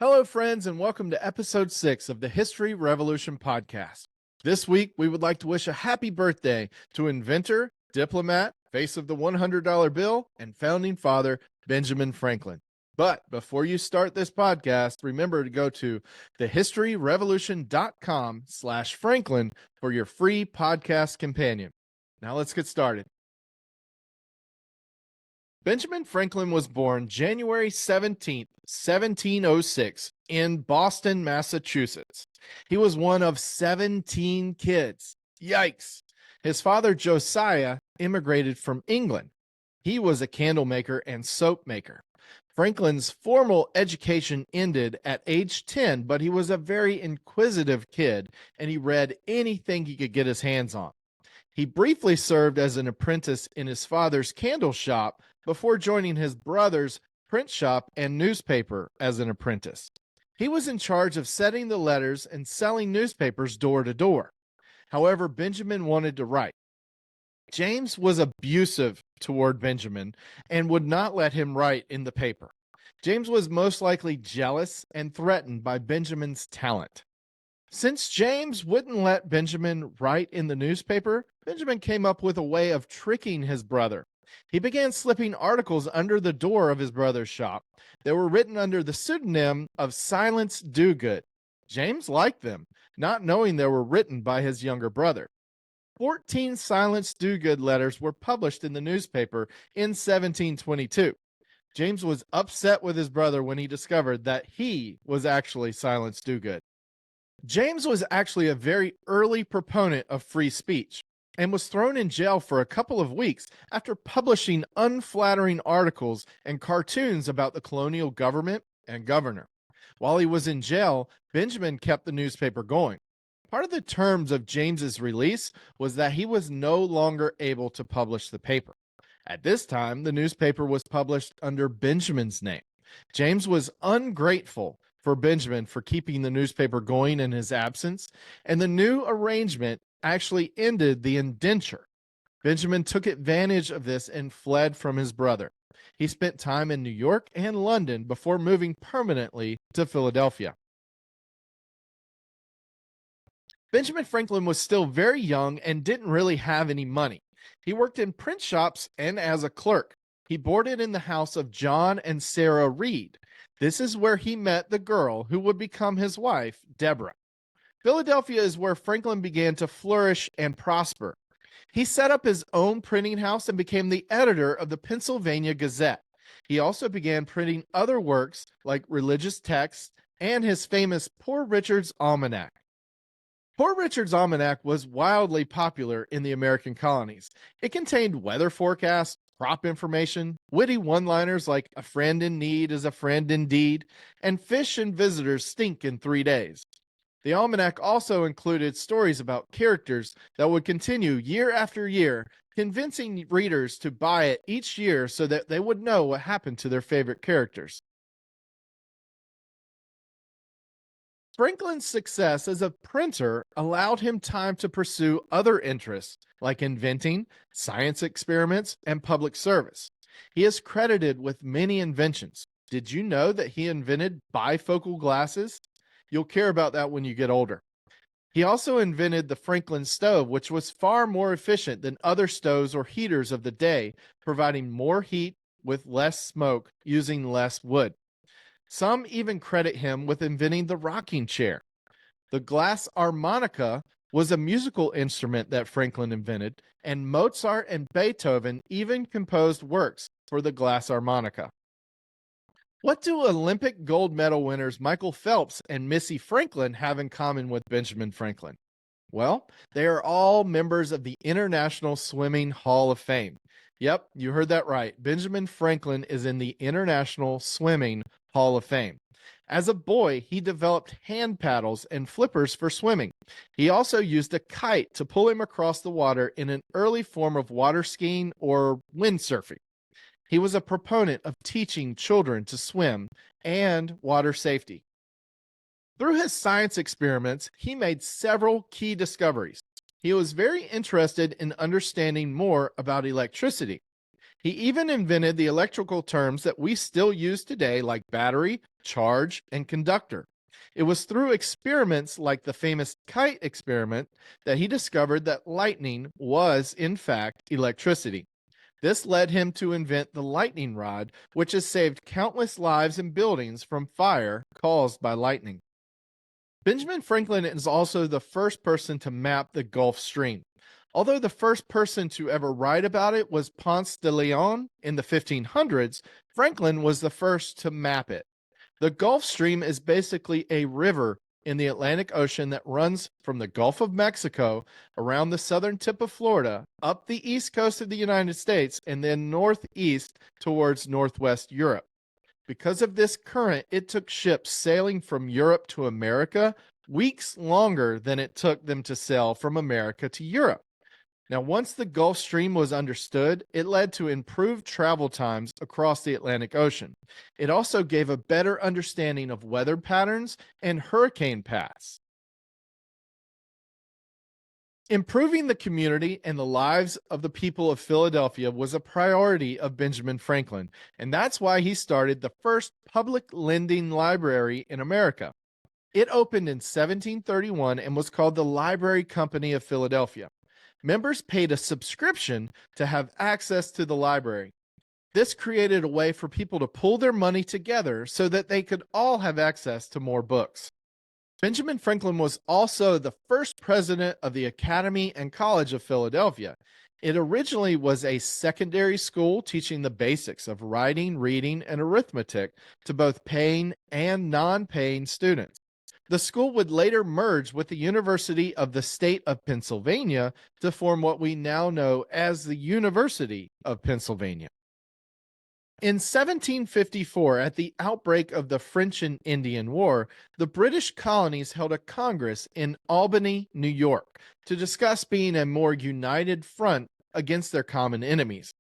Hello, friends, and welcome to episode 6 of the History Revolution podcast. This week, we would like to wish a happy birthday to inventor, diplomat, face of the $100 bill, and founding father, Benjamin Franklin. But before you start this podcast, remember to go to thehistoryrevolution.com/Franklin for your free podcast companion. Now let's get started. Benjamin Franklin was born January 17th, 1706, in Boston, Massachusetts. He was one of 17 kids. Yikes. His father, Josiah, immigrated from England. He was a candle maker and soap maker. Franklin's formal education ended at age 10, but he was a very inquisitive kid, and he read anything he could get his hands on. He briefly served as an apprentice in his father's candle shop before joining his brother's print shop and newspaper as an apprentice. He was in charge of setting the letters and selling newspapers door to door. However, Benjamin wanted to write. James was abusive toward Benjamin and would not let him write in the paper. James was most likely jealous and threatened by Benjamin's talent. Since James wouldn't let Benjamin write in the newspaper, Benjamin came up with a way of tricking his brother. He began slipping articles under the door of his brother's shop. They were written under the pseudonym of Silence Dogood. James liked them, not knowing they were written by his younger brother. 14 Silence Dogood letters were published in the newspaper in 1722. James was upset with his brother when he discovered that he was actually Silence Dogood. James was actually a very early proponent of free speech and was thrown in jail for a couple of weeks after publishing unflattering articles and cartoons about the colonial government and governor. While he was in jail, Benjamin kept the newspaper going. Part of the terms of James's release was that he was no longer able to publish the paper. At this time, the newspaper was published under Benjamin's name. James was ungrateful for Benjamin for keeping the newspaper going in his absence, and the new arrangement actually ended the indenture. Benjamin took advantage of this and fled from his brother. He spent time in New York and London before moving permanently to Philadelphia. Benjamin Franklin was still very young and didn't really have any money. He worked in print shops and as a clerk. He boarded in the house of John and Sarah Reed. This is where he met the girl who would become his wife, Deborah. Philadelphia is where Franklin began to flourish and prosper. He set up his own printing house and became the editor of the Pennsylvania Gazette. He also began printing other works like religious texts and his famous Poor Richard's Almanac. Poor Richard's Almanac was wildly popular in the American colonies. It contained weather forecasts, crop information, witty one-liners like "a friend in need is a friend indeed," and "fish and visitors stink in 3 days." The almanac also included stories about characters that would continue year after year, convincing readers to buy it each year so that they would know what happened to their favorite characters. Franklin's success as a printer allowed him time to pursue other interests like inventing, science experiments, and public service. He is credited with many inventions. Did you know that he invented bifocal glasses? You'll care about that when you get older. He also invented the Franklin stove, which was far more efficient than other stoves or heaters of the day, providing more heat with less smoke using less wood. Some even credit him with inventing the rocking chair. The glass harmonica was a musical instrument that Franklin invented, and Mozart and Beethoven even composed works for the glass harmonica. What do Olympic gold medal winners Michael Phelps and Missy Franklin have in common with Benjamin Franklin? Well, they are all members of the International Swimming Hall of Fame. Yep, you heard that right. Benjamin Franklin is in the International Swimming Hall of Fame. As a boy, he developed hand paddles and flippers for swimming. He also used a kite to pull him across the water in an early form of water skiing or windsurfing. He was a proponent of teaching children to swim and water safety. Through his science experiments, he made several key discoveries. He was very interested in understanding more about electricity. He even invented the electrical terms that we still use today, like battery, charge, and conductor. It was through experiments like the famous kite experiment that he discovered that lightning was, in fact, electricity. This led him to invent the lightning rod, which has saved countless lives and buildings from fire caused by lightning. Benjamin Franklin is also the first person to map the Gulf Stream. Although the first person to ever write about it was Ponce de Leon in the 1500s, Franklin was the first to map it. The Gulf Stream is basically a river in the Atlantic Ocean that runs from the Gulf of Mexico around the southern tip of Florida, up the east coast of the United States, and then northeast towards northwest Europe. Because of this current, it took ships sailing from Europe to America weeks longer than it took them to sail from America to Europe. Now, once the Gulf Stream was understood, it led to improved travel times across the Atlantic Ocean. It also gave a better understanding of weather patterns and hurricane paths. Improving the community and the lives of the people of Philadelphia was a priority of Benjamin Franklin, and that's why he started the first public lending library in America. It opened in 1731 and was called the Library Company of Philadelphia. Members paid a subscription to have access to the library. This created a way for people to pool their money together so that they could all have access to more books. Benjamin Franklin was also the first president of the Academy and College of Philadelphia. It originally was a secondary school teaching the basics of writing, reading, and arithmetic to both paying and non-paying students. The school would later merge with the University of the State of Pennsylvania to form what we now know as the University of Pennsylvania. In 1754, at the outbreak of the French and Indian War, the British colonies held a congress in Albany, New York, to discuss being a more united front against their common enemies.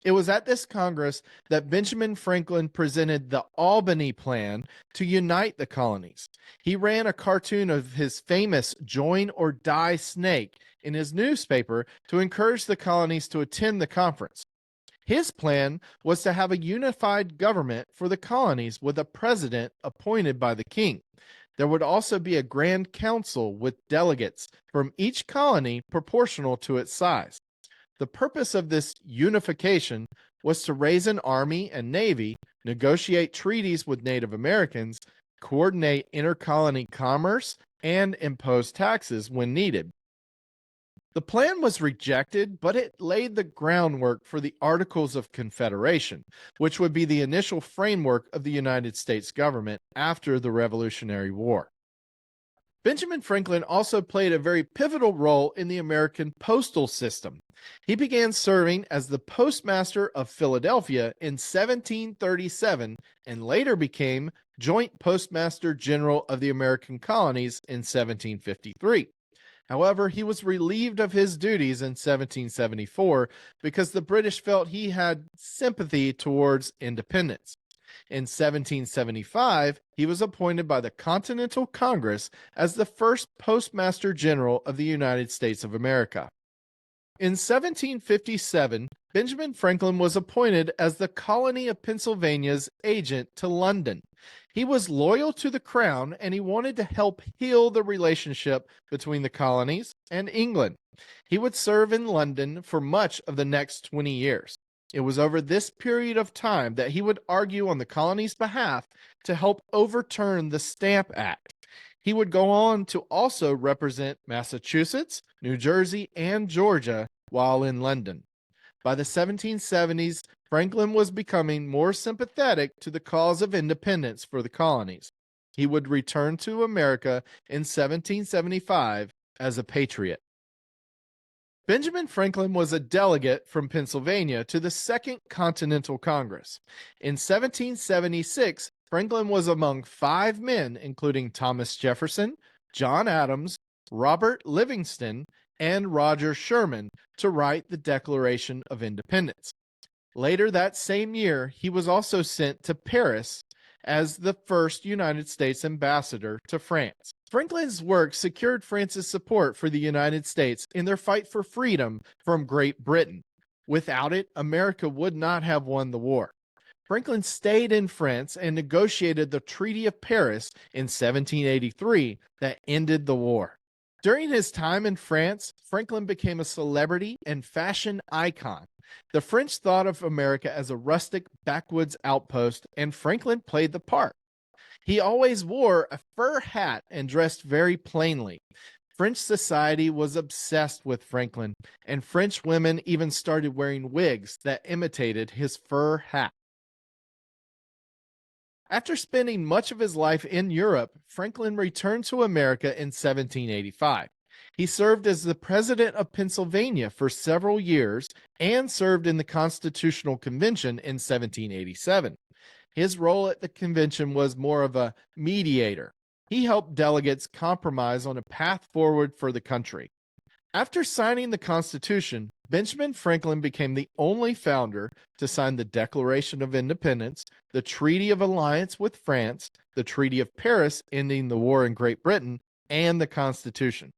It was at this congress that Benjamin Franklin presented the Albany Plan to unite the colonies. He ran a cartoon of his famous join or die snake in his newspaper to encourage the colonies to attend the conference. His plan was to have a unified government for the colonies with a president appointed by the king. There would also be a grand council with delegates from each colony proportional to its size. The purpose of this unification was to raise an army and navy, negotiate treaties with Native Americans, coordinate intercolony commerce, and impose taxes when needed. The plan was rejected, but it laid the groundwork for the Articles of Confederation, which would be the initial framework of the United States government after the Revolutionary War. Benjamin Franklin also played a very pivotal role in the American postal system. He began serving as the postmaster of Philadelphia in 1737 and later became Joint Postmaster General of the American Colonies in 1753. However, he was relieved of his duties in 1774 because the British felt he had sympathy towards independence. In 1775, he was appointed by the Continental Congress as the first Postmaster General of the United States of America. In 1757, Benjamin Franklin was appointed as the colony of Pennsylvania's agent to London. He was loyal to the crown and he wanted to help heal the relationship between the colonies and England. He would serve in London for much of the next 20 years. It was over this period of time that he would argue on the colony's behalf to help overturn the Stamp Act. He would go on to also represent Massachusetts, New Jersey, and Georgia while in London. By the 1770s, Franklin was becoming more sympathetic to the cause of independence for the colonies. He would return to America in 1775 as a patriot. Benjamin Franklin was a delegate from Pennsylvania to the Second Continental Congress. In 1776, Franklin was among 5 men, including Thomas Jefferson, John Adams, Robert Livingston, and Roger Sherman, to write the Declaration of Independence. Later that same year, he was also sent to Paris as the first United States ambassador to France. Franklin's work secured France's support for the United States in their fight for freedom from Great Britain. Without it, America would not have won the war. Franklin stayed in France and negotiated the Treaty of Paris in 1783 that ended the war. During his time in France, Franklin became a celebrity and fashion icon. The French thought of America as a rustic backwoods outpost, and Franklin played the part. He always wore a fur hat and dressed very plainly. French society was obsessed with Franklin, and French women even started wearing wigs that imitated his fur hat. After spending much of his life in Europe, Franklin returned to America in 1785. He served as the president of Pennsylvania for several years and served in the Constitutional Convention in 1787. His role at the convention was more of a mediator. He helped delegates compromise on a path forward for the country. After signing the Constitution, Benjamin Franklin became the only founder to sign the Declaration of Independence, the Treaty of Alliance with France, the Treaty of Paris ending the war in Great Britain, and the Constitution.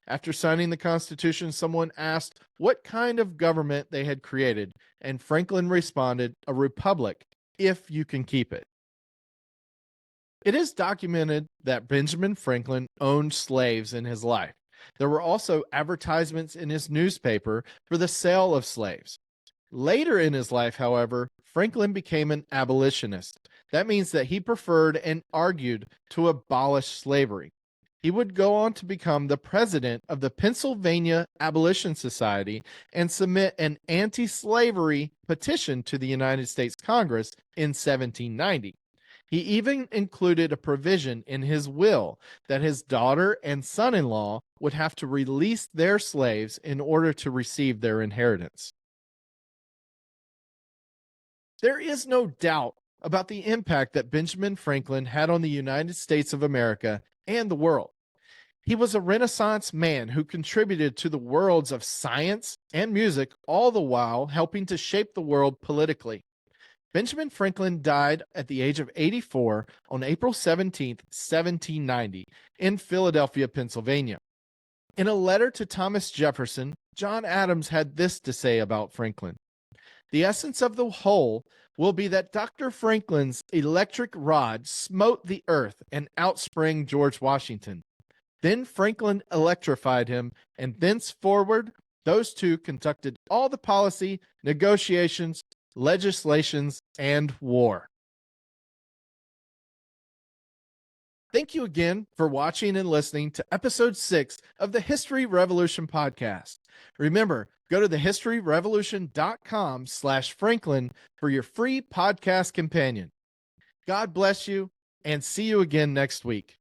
After signing the Constitution, someone asked what kind of government they had created, and Franklin responded, "A republic, if you can keep it." It is documented that Benjamin Franklin owned slaves in his life. There were also advertisements in his newspaper for the sale of slaves. Later in his life, however, Franklin became an abolitionist. That means that he preferred and argued to abolish slavery. He would go on to become the president of the Pennsylvania Abolition Society and submit an anti-slavery petition to the United States Congress in 1790. He even included a provision in his will that his daughter and son-in-law would have to release their slaves in order to receive their inheritance. There is no doubt about the impact that Benjamin Franklin had on the United States of America and the world. He was a Renaissance man who contributed to the worlds of science and music, all the while helping to shape the world politically. Benjamin Franklin died at the age of 84 on April 17, 1790, in Philadelphia, Pennsylvania. In a letter to Thomas Jefferson, John Adams had this to say about Franklin: "The essence of the whole will be that Dr. Franklin's electric rod smote the earth and outsprang George Washington. Then Franklin electrified him, and thenceforward those two conducted all the policy, negotiations, legislations, and war." Thank you again for watching and listening to episode 6 of the History Revolution podcast. Remember, go to thehistoryrevolution.com/Franklin for your free podcast companion. God bless you, and see you again next week.